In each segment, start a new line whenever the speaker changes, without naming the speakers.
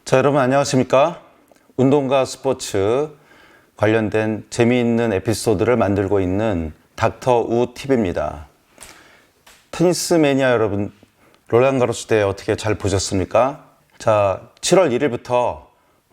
자, 여러분 안녕하십니까? 운동과 스포츠 관련된 재미있는 에피소드를 만들고 있는 닥터 우 TV입니다. 테니스 매니아 여러분, 롤랑가로스 대회 어떻게 잘 보셨습니까? 자, 7월 1일부터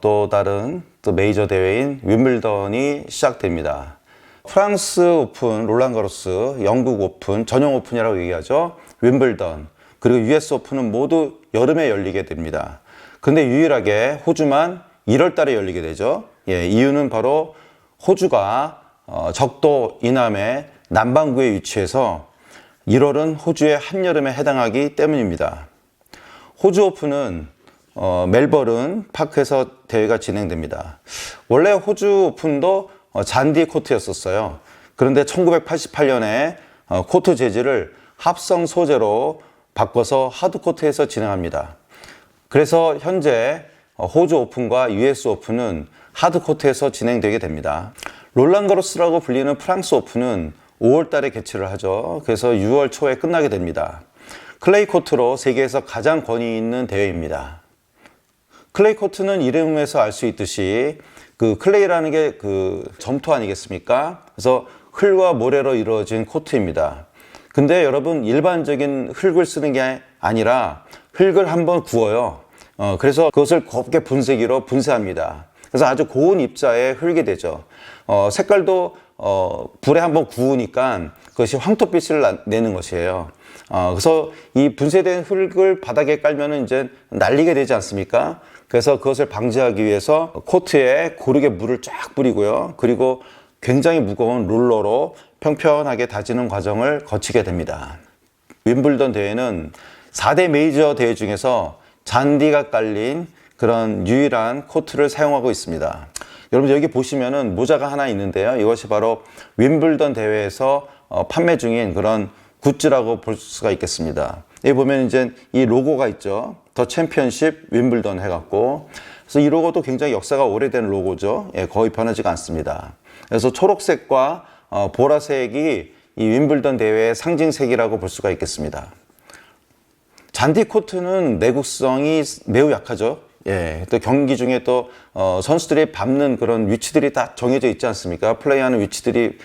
또 다른 메이저 대회인 윈블던이 시작됩니다. 프랑스 오픈, 롤랑가로스, 영국 오픈, 전용 오픈이라고 얘기하죠. 윈블던, 그리고 US 오픈은 모두 여름에 열리게 됩니다. 근데 유일하게 호주만 1월 달에 열리게 되죠. 이유는 바로 호주가 적도 이남의 남반구에 위치해서 1월은 호주의 한여름에 해당하기 때문입니다. 호주 오픈은 멜버른 파크에서 대회가 진행됩니다. 원래 호주 오픈도 잔디 코트였었어요. 그런데 1988년에 코트 재질을 합성 소재로 바꿔서 하드 코트에서 진행합니다. 그래서 현재 호주 오픈과 US 오픈은 하드 코트에서 진행되게 됩니다. 롤랑가로스라고 불리는 프랑스 오픈은 5월 달에 개최를 하죠. 그래서 6월 초에 끝나게 됩니다. 클레이 코트로 세계에서 가장 권위 있는 대회입니다. 클레이 코트는 이름에서 알 수 있듯이 그 클레이라는 게 그 점토 아니겠습니까? 그래서 흙과 모래로 이루어진 코트입니다. 근데 여러분, 일반적인 흙을 쓰는 게 아니라 흙을 한번 구워요. 그래서 그것을 곱게 분쇄기로 분쇄합니다. 그래서 아주 고운 입자의 흙이 되죠. 색깔도 불에 한번 구우니까 그것이 황토빛을 내는 것이에요. 그래서 이 분쇄된 흙을 바닥에 깔면은 이제 날리게 되지 않습니까? 그래서 그것을 방지하기 위해서 코트에 고르게 물을 쫙 뿌리고요. 그리고 굉장히 무거운 롤러로 평평하게 다지는 과정을 거치게 됩니다. 윈블던 대회는 4대 메이저 대회 중에서 잔디가 깔린 그런 유일한 코트를 사용하고 있습니다. 여러분, 여기 보시면은 모자가 하나 있는데요. 이것이 바로 윈블던 대회에서 판매 중인 그런 굿즈라고 볼 수가 있겠습니다. 여기 보면 이제 이 로고가 있죠. 더 챔피언십 윈블던 해갖고. 그래서 이 로고도 굉장히 역사가 오래된 로고죠. 거의 변하지가 않습니다. 그래서 초록색과 보라색이 이 윈블던 대회의 상징색이라고 볼 수가 있겠습니다. 잔디 코트는 내구성이 매우 약하죠. 또 경기 중에 또 선수들이 밟는 그런 위치들이 다 정해져 있지 않습니까? 플레이하는 위치들이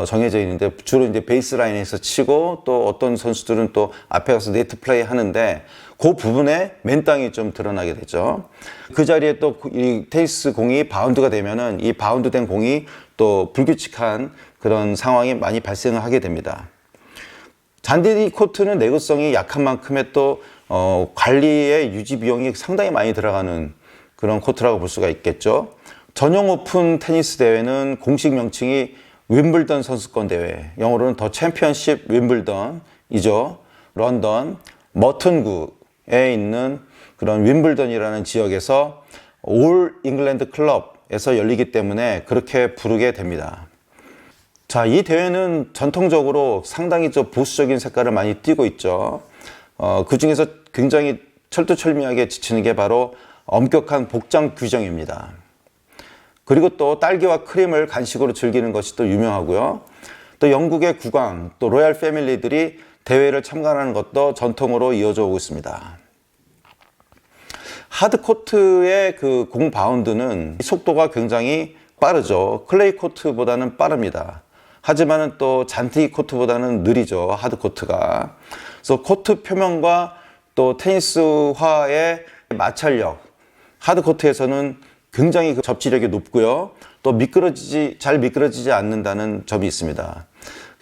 정해져 있는데 주로 이제 베이스라인에서 치고 또 어떤 선수들은 또 앞에 가서 네트 플레이 하는데 그 부분에 맨땅이 좀 드러나게 되죠. 그 자리에 또 이 테니스 공이 바운드가 되면은 이 바운드된 공이 또 불규칙한 그런 상황이 많이 발생을 하게 됩니다. 잔디 코트는 내구성이 약한 만큼에 또 관리의 유지 비용이 상당히 많이 들어가는 그런 코트라고 볼 수가 있겠죠. 전용 오픈 테니스 대회는 공식 명칭이 윈블던 선수권 대회, 영어로는 더 챔피언십 윈블던이죠. 런던 머튼구에 있는 그런 윈블던이라는 지역에서 올 잉글랜드 클럽에서 열리기 때문에 그렇게 부르게 됩니다. 자, 이 대회는 전통적으로 상당히 좀 보수적인 색깔을 많이 띠고 있죠. 그 중에서 굉장히 철두철미하게 지치는 게 바로 엄격한 복장 규정입니다. 그리고 또 딸기와 크림을 간식으로 즐기는 것이 또 유명하고요. 또 영국의 국왕, 또 로얄 패밀리들이 대회를 참관하는 것도 전통으로 이어져 오고 있습니다. 하드코트의 그 공 바운드는 속도가 굉장히 빠르죠. 클레이 코트보다는 빠릅니다. 하지만은 또 잔디 코트보다는 느리죠. 하드 코트가. 그래서 코트 표면과 또 테니스화의 마찰력, 하드 코트에서는 굉장히 그 접지력이 높고요. 또 잘 미끄러지지 않는다는 점이 있습니다.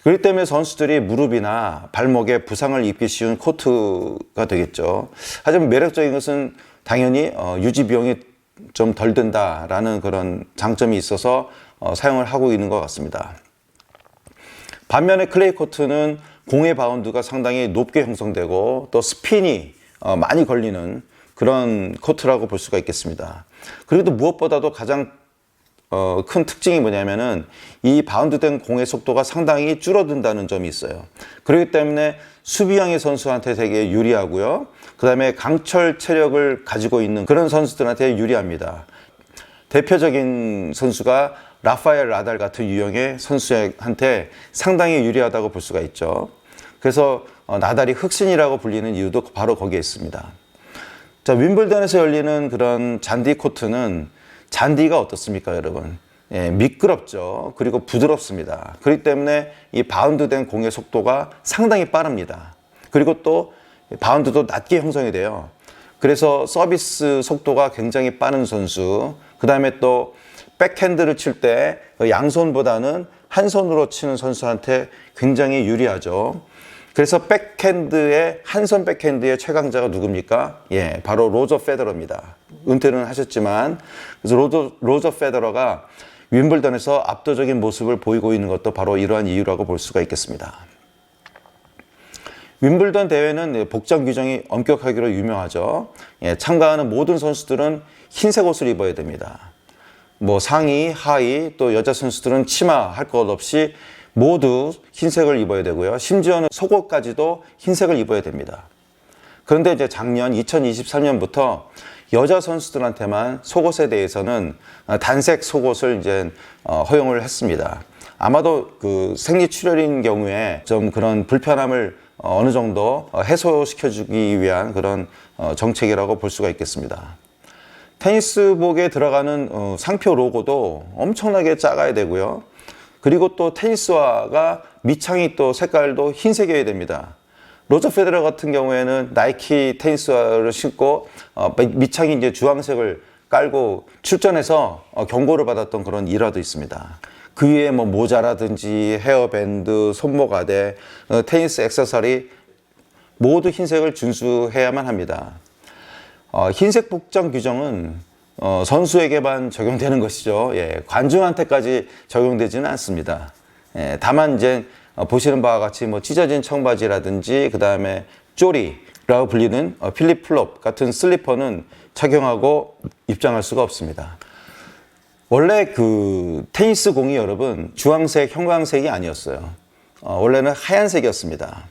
그렇기 때문에 선수들이 무릎이나 발목에 부상을 입기 쉬운 코트가 되겠죠. 하지만 매력적인 것은 당연히 유지 비용이 좀 덜 든다라는 그런 장점이 있어서 사용을 하고 있는 것 같습니다. 반면에 클레이 코트는 공의 바운드가 상당히 높게 형성되고 또 스핀이 많이 걸리는 그런 코트라고 볼 수가 있겠습니다. 그리고 또 무엇보다도 가장 큰 특징이 뭐냐면은 이 바운드된 공의 속도가 상당히 줄어든다는 점이 있어요. 그렇기 때문에 수비형의 선수한테 되게 유리하고요. 그 다음에 강철 체력을 가지고 있는 그런 선수들한테 유리합니다. 대표적인 선수가 라파엘 나달 같은 유형의 선수한테 상당히 유리하다고 볼 수가 있죠. 그래서 나달이 흑신이라고 불리는 이유도 바로 거기에 있습니다. 자, 윈블던에서 열리는 그런 잔디 코트는 잔디가 어떻습니까, 여러분? 예, 미끄럽죠. 그리고 부드럽습니다. 그렇기 때문에 이 바운드된 공의 속도가 상당히 빠릅니다. 그리고 또 바운드도 낮게 형성이 돼요. 그래서 서비스 속도가 굉장히 빠른 선수, 그 다음에 또 백핸드를 칠 때 양손보다는 한 손으로 치는 선수한테 굉장히 유리하죠. 그래서 한 손 백핸드의 최강자가 누굽니까? 예, 바로 로저 페더러입니다. 은퇴는 하셨지만, 그래서 로저 페더러가 윈블던에서 압도적인 모습을 보이고 있는 것도 바로 이러한 이유라고 볼 수가 있겠습니다. 윈블던 대회는 복장 규정이 엄격하기로 유명하죠. 예, 참가하는 모든 선수들은 흰색 옷을 입어야 됩니다. 뭐 상의, 하의, 또 여자 선수들은 치마 할 것 없이 모두 흰색을 입어야 되고요. 심지어는 속옷까지도 흰색을 입어야 됩니다. 그런데 이제 작년 2023년부터 여자 선수들한테만 속옷에 대해서는 단색 속옷을 이제 허용을 했습니다. 아마도 그 생리출혈인 경우에 좀 그런 불편함을 어느 정도 해소시켜주기 위한 그런 정책이라고 볼 수가 있겠습니다. 테니스복에 들어가는 상표 로고도 엄청나게 작아야 되고요. 그리고 또 테니스화가 밑창이 또 색깔도 흰색이어야 됩니다. 로저 페더러 같은 경우에는 나이키 테니스화를 신고 밑창이 이제 주황색을 깔고 출전해서 경고를 받았던 그런 일화도 있습니다. 그 위에 뭐 모자라든지 헤어밴드, 손목 아대, 테니스 액세서리 모두 흰색을 준수해야만 합니다. 흰색 복장 규정은 선수에게만 적용되는 것이죠. 예, 관중한테까지 적용되지는 않습니다. 예, 다만 이제 보시는 바와 같이 뭐 찢어진 청바지라든지 그 다음에 쪼리라고 불리는 필립 플롭 같은 슬리퍼는 착용하고 입장할 수가 없습니다. 원래 그 테니스 공이 여러분 주황색, 형광색이 아니었어요. 원래는 하얀색이었습니다.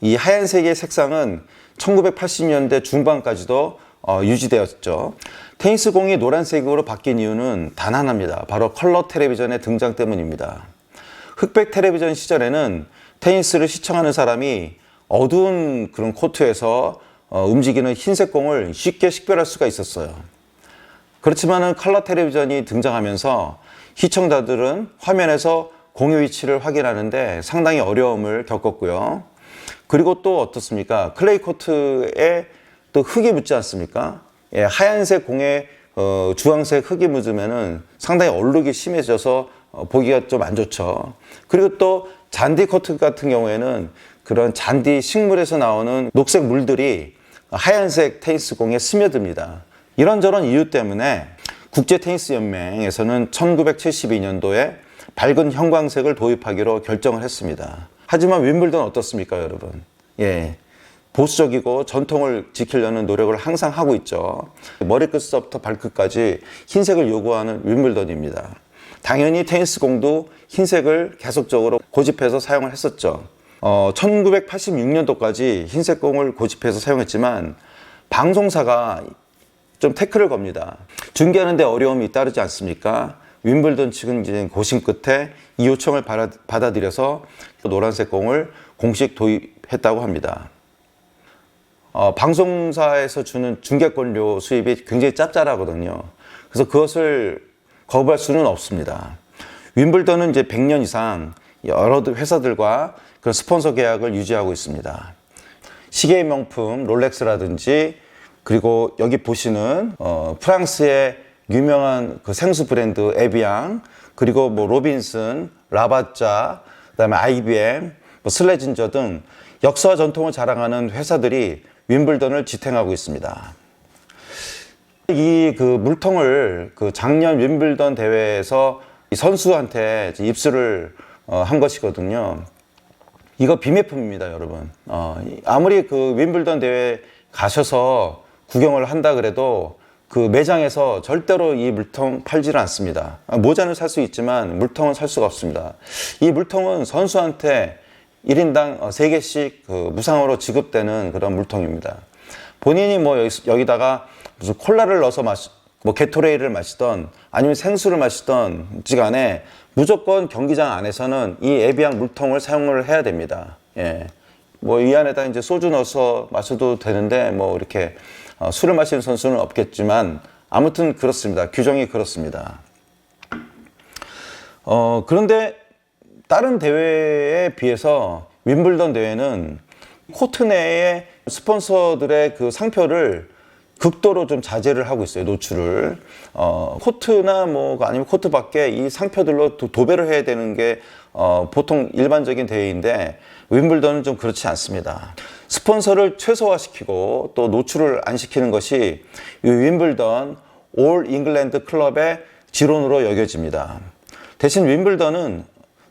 이 하얀색의 색상은 1980년대 중반까지도 유지되었죠. 테니스 공이 노란색으로 바뀐 이유는 단 하나입니다. 바로 컬러 텔레비전의 등장 때문입니다. 흑백 텔레비전 시절에는 테니스를 시청하는 사람이 어두운 그런 코트에서 움직이는 흰색 공을 쉽게 식별할 수가 있었어요. 그렇지만은 컬러 텔레비전이 등장하면서 시청자들은 화면에서 공의 위치를 확인하는데 상당히 어려움을 겪었고요. 그리고 또 어떻습니까? 클레이 코트에 또 흙이 묻지 않습니까? 예, 하얀색 공에 주황색 흙이 묻으면은 상당히 얼룩이 심해져서 보기가 좀 안 좋죠. 그리고 또 잔디 코트 같은 경우에는 그런 잔디 식물에서 나오는 녹색 물들이 하얀색 테니스 공에 스며듭니다. 이런저런 이유 때문에 국제 테니스 연맹에서는 1972년도에 밝은 형광색을 도입하기로 결정을 했습니다. 하지만 윈블던 어떻습니까, 여러분? 예. 보수적이고 전통을 지키려는 노력을 항상 하고 있죠. 머리끝부터 발끝까지 흰색을 요구하는 윈블던입니다. 당연히 테니스 공도 흰색을 계속적으로 고집해서 사용을 했었죠. 1986년도까지 흰색 공을 고집해서 사용했지만 방송사가 좀 태클을 겁니다. 중계하는데 어려움이 따르지 않습니까? 윈블던 측은 이제 고심 끝에 이 요청을 받아들여서 노란색 공을 공식 도입했다고 합니다. 방송사에서 주는 중계권료 수입이 굉장히 짭짤하거든요. 그래서 그것을 거부할 수는 없습니다. 윈블던은 이제 100년 이상 여러 회사들과 그런 스폰서 계약을 유지하고 있습니다. 시계의 명품 롤렉스라든지 그리고 여기 보시는 프랑스의 유명한 그 생수 브랜드 에비앙, 그리고 뭐 로빈슨, 라바짜, 그다음에 IBM, 뭐 슬레진저 등 역사와 전통을 자랑하는 회사들이 윈블던을 지탱하고 있습니다. 이 그 물통을 그 작년 윈블던 대회에서 이 선수한테 입수를 한 것이거든요. 이거 비매품입니다, 여러분. 아무리 그 윈블던 대회 가셔서 구경을 한다 그래도 그 매장에서 절대로 이 물통 팔지를 않습니다. 모자는 살 수 있지만 물통은 살 수가 없습니다. 이 물통은 선수한테 1인당 3개씩 그 무상으로 지급되는 그런 물통입니다. 본인이 뭐 여기다가 무슨 콜라를 넣어서 뭐 게토레이를 마시던 아니면 생수를 마시던 간에 무조건 경기장 안에서는 이 에비앙 물통을 사용을 해야 됩니다. 예. 뭐 이 안에다 이제 소주 넣어서 마셔도 되는데 뭐 이렇게 술을 마시는 선수는 없겠지만 아무튼 그렇습니다. 규정이 그렇습니다. 그런데 다른 대회에 비해서 윈블던 대회는 코트 내에 스폰서들의 그 상표를 극도로 좀 자제를 하고 있어요. 노출을. 코트나 뭐 아니면 코트 밖에 이 상표들로 도배를 해야 되는 게 보통 일반적인 대회인데 윈블던은 좀 그렇지 않습니다. 스폰서를 최소화시키고 또 노출을 안 시키는 것이 이 윈블던 올 잉글랜드 클럽의 지론으로 여겨집니다. 대신 윈블던은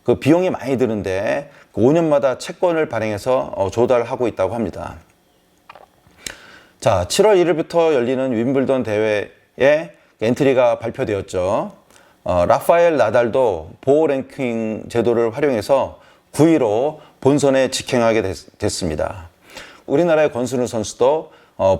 그 비용이 많이 드는데 5년마다 채권을 발행해서 조달하고 있다고 합니다. 자, 7월 1일부터 열리는 윈블던 대회에 엔트리가 발표되었죠. 라파엘 나달도 보호 랭킹 제도를 활용해서 9위로 본선에 직행하게 됐습니다. 우리나라의 권순우 선수도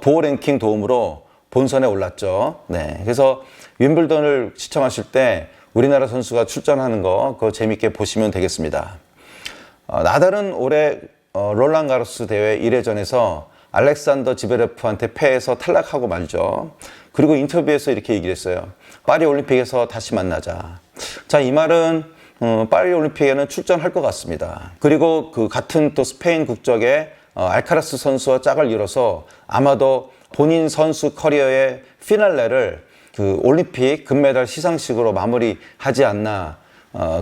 보호 랭킹 도움으로 본선에 올랐죠. 네, 그래서 윈블던을 시청하실 때 우리나라 선수가 출전하는 거 그거 재밌게 보시면 되겠습니다. 나달은 올해 롤랑 가로스 대회 1회전에서 알렉산더 지베레프한테 패해서 탈락하고 말죠. 그리고 인터뷰에서 이렇게 얘기를 했어요. 파리 올림픽에서 다시 만나자. 자, 이 말은 파리 올림픽에는 출전할 것 같습니다. 그리고 그 같은 또 스페인 국적의 알카라스 선수와 짝을 이뤄서 아마도 본인 선수 커리어의 피날레를 그 올림픽 금메달 시상식으로 마무리하지 않나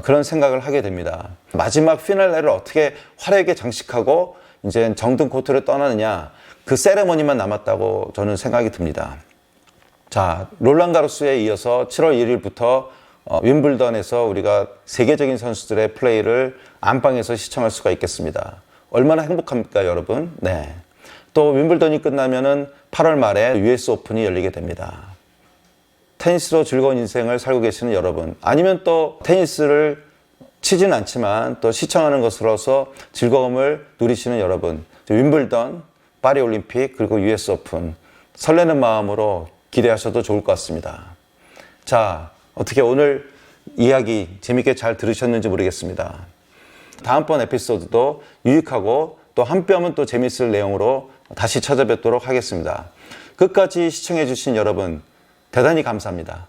그런 생각을 하게 됩니다. 마지막 피날레를 어떻게 화려하게 장식하고 이제 정든 코트를 떠나느냐 그 세레머니만 남았다고 저는 생각이 듭니다. 자, 롤랑 가로스에 이어서 7월 1일부터 윈블던에서 우리가 세계적인 선수들의 플레이를 안방에서 시청할 수가 있겠습니다. 얼마나 행복합니까, 여러분? 네. 또 윈블던이 끝나면은 8월 말에 US 오픈이 열리게 됩니다. 테니스로 즐거운 인생을 살고 계시는 여러분, 아니면 또 테니스를 치지는 않지만 또 시청하는 것으로서 즐거움을 누리시는 여러분, 윈블던, 파리 올림픽, 그리고 US 오픈 설레는 마음으로 기대하셔도 좋을 것 같습니다. 자, 어떻게 오늘 이야기 재밌게 잘 들으셨는지 모르겠습니다. 다음번 에피소드도 유익하고 또 한 뼘은 또 재밌을 내용으로 다시 찾아뵙도록 하겠습니다. 끝까지 시청해 주신 여러분 대단히 감사합니다.